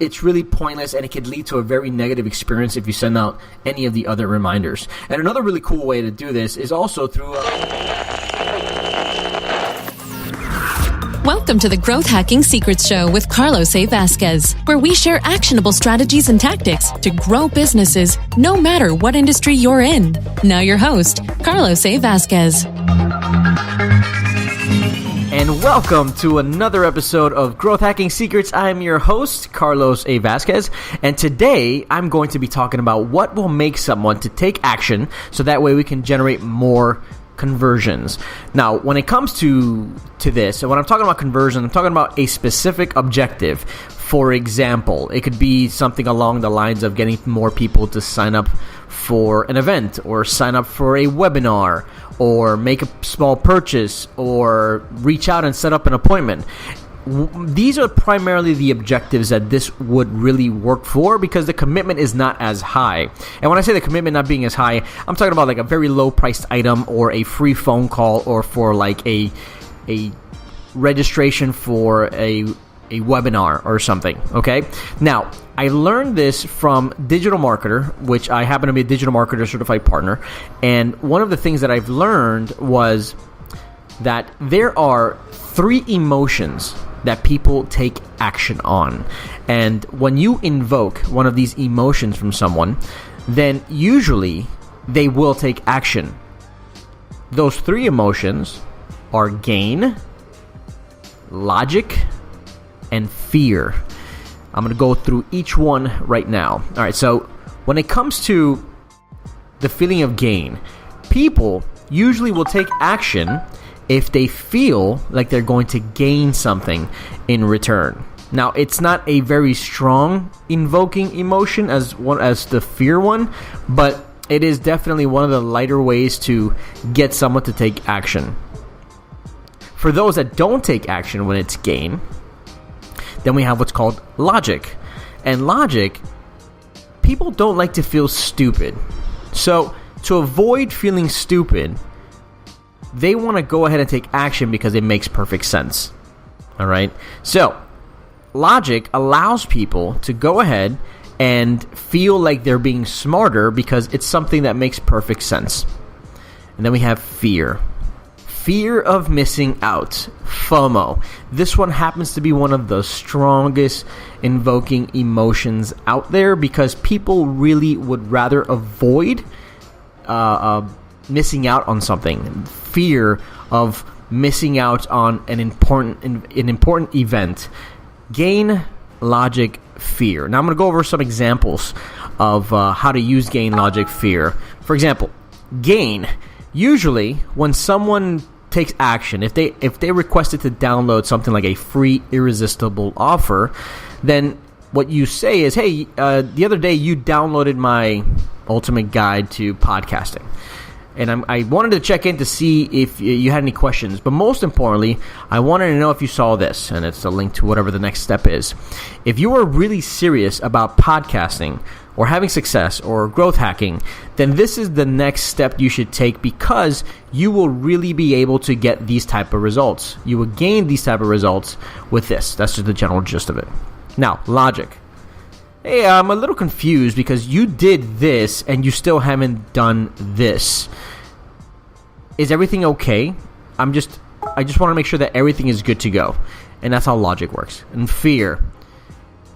it's really pointless, and it could lead to a very negative experience if you send out any of the other reminders. And another really cool way to do this is also through Welcome to the Growth Hacking Secrets Show with Carlos A. Vasquez, where we share actionable strategies and tactics to grow businesses no matter what industry you're in. Now your host, Carlos A. Vasquez. And welcome to another episode of Growth Hacking Secrets. I'm your host, Carlos A. Vasquez, and today I'm going to be talking about what will make someone to take action so that way we can generate more conversions. Now, when it comes to this, and when I'm talking about conversion, I'm talking about a specific objective. For example, it could be something along the lines of getting more people to sign up for an event, or sign up for a webinar, or make a small purchase, or reach out and set up an appointment. These are primarily the objectives that this would really work for, because the commitment is not as high. And when I say the commitment not being as high, I'm talking about like a very low priced item, or a free phone call, or for like a registration for a webinar or something, okay? Now, I learned this from Digital Marketer, which I happen to be a Digital Marketer certified partner, and one of the things that I've learned was that there are 3 emotions that people take action on. And when you invoke one of these emotions from someone, then usually they will take action. Those 3 emotions are gain, logic, and fear. I'm going to go through each one right now. All right, so when it comes to the feeling of gain, people usually will take action if they feel like they're going to gain something in return. Now, it's not a very strong invoking emotion as the fear one, but it is definitely one of the lighter ways to get someone to take action. For those that don't take action when it's gain, then we have what's called logic. And logic, people don't like to feel stupid. So to avoid feeling stupid, they want to go ahead and take action because it makes perfect sense. All right? So logic allows people to go ahead and feel like they're being smarter because it's something that makes perfect sense. And then we have fear. Fear of missing out, FOMO. This one happens to be one of the strongest invoking emotions out there because people really would rather avoid missing out on something. Fear of missing out on an important event. Gain, logic, fear. Now I'm going to go over some examples of how to use gain, logic, fear. For example, gain. Usually, when someone takes action, if they requested to download something like a free irresistible offer, then what you say is, hey, the other day you downloaded my ultimate guide to podcasting. And I wanted to check in to see if you had any questions. But most importantly, I wanted to know if you saw this. And it's a link to whatever the next step is. If you are really serious about podcasting or having success or growth hacking, then this is the next step you should take because you will really be able to get these type of results. You will gain these type of results with this. That's just the general gist of it. Now, logic. Hey, I'm a little confused because you did this and you still haven't done this. Is everything okay? I just want to make sure that everything is good to go. And that's how logic works. And fear.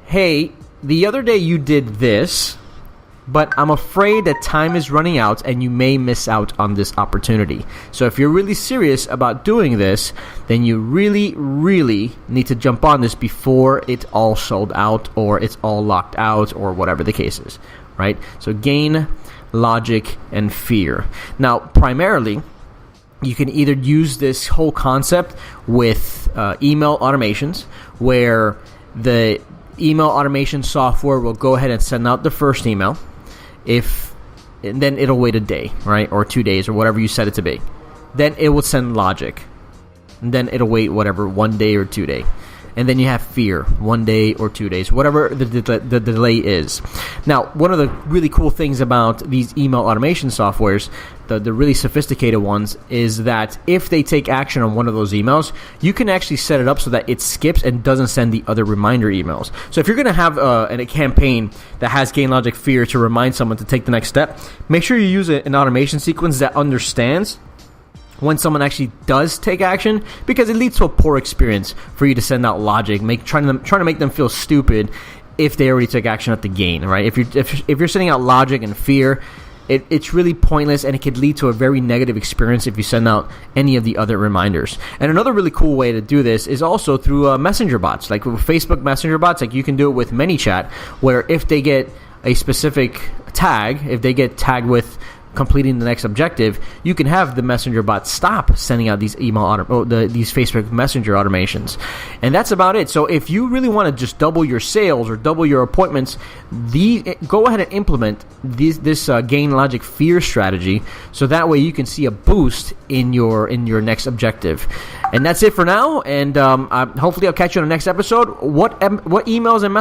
Hey, the other day you did this, but I'm afraid that time is running out and you may miss out on this opportunity. So if you're really serious about doing this, then you really, really need to jump on this before it's all sold out or it's all locked out or whatever the case is, right? So gain, logic, and fear. Now, primarily, you can either use this whole concept with email automations where the email automation software will go ahead and send out the first email. And then it'll wait a day, right? Or 2 days or whatever you set it to be. Then it will send logic. And then it'll wait whatever, 1 day or 2 days. and then you have fear, 1 day or 2 days, whatever the delay is. Now, one of the really cool things about these email automation softwares, the really sophisticated ones, is that if they take action on one of those emails, you can actually set it up so that it skips and doesn't send the other reminder emails. So if you're going to have a campaign that has GainLogic Fear to remind someone to take the next step, make sure you use an automation sequence that understands when someone actually does take action, because it leads to a poor experience for you to send out logic, trying to make them feel stupid if they already took action at the gain, right? If you're sending out logic and fear, it's really pointless, and it could lead to a very negative experience if you send out any of the other reminders. And another really cool way to do this is also through messenger bots, like with Facebook Messenger bots. Like you can do it with ManyChat, where if they get a specific tag, if they get tagged with completing the next objective, you can have the messenger bot stop sending out these these Facebook Messenger automations. And that's about it. So if you really want to just double your sales or double your appointments, go ahead and implement this GainLogic Fear strategy, so that way you can see a boost in your next objective. And that's it for now. And hopefully I'll catch you on the next episode. What emails and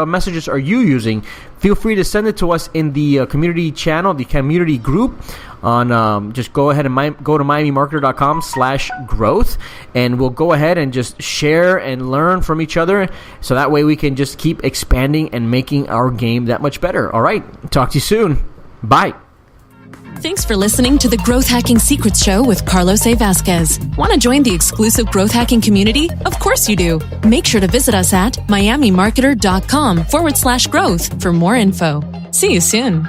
messages are you using? Feel free to send it to us in the community channel, the community group. Just go ahead and go to miamimarketer.com/growth, and we'll go ahead and just share and learn from each other, so that way we can just keep expanding and making our game that much better. All right, talk to you soon. Bye. Thanks for listening to the Growth Hacking Secrets Show with Carlos A. Vasquez. Want to join the exclusive growth hacking community? Of course you do. Make sure to visit us at miamimarketer.com/growth for more info. See you soon.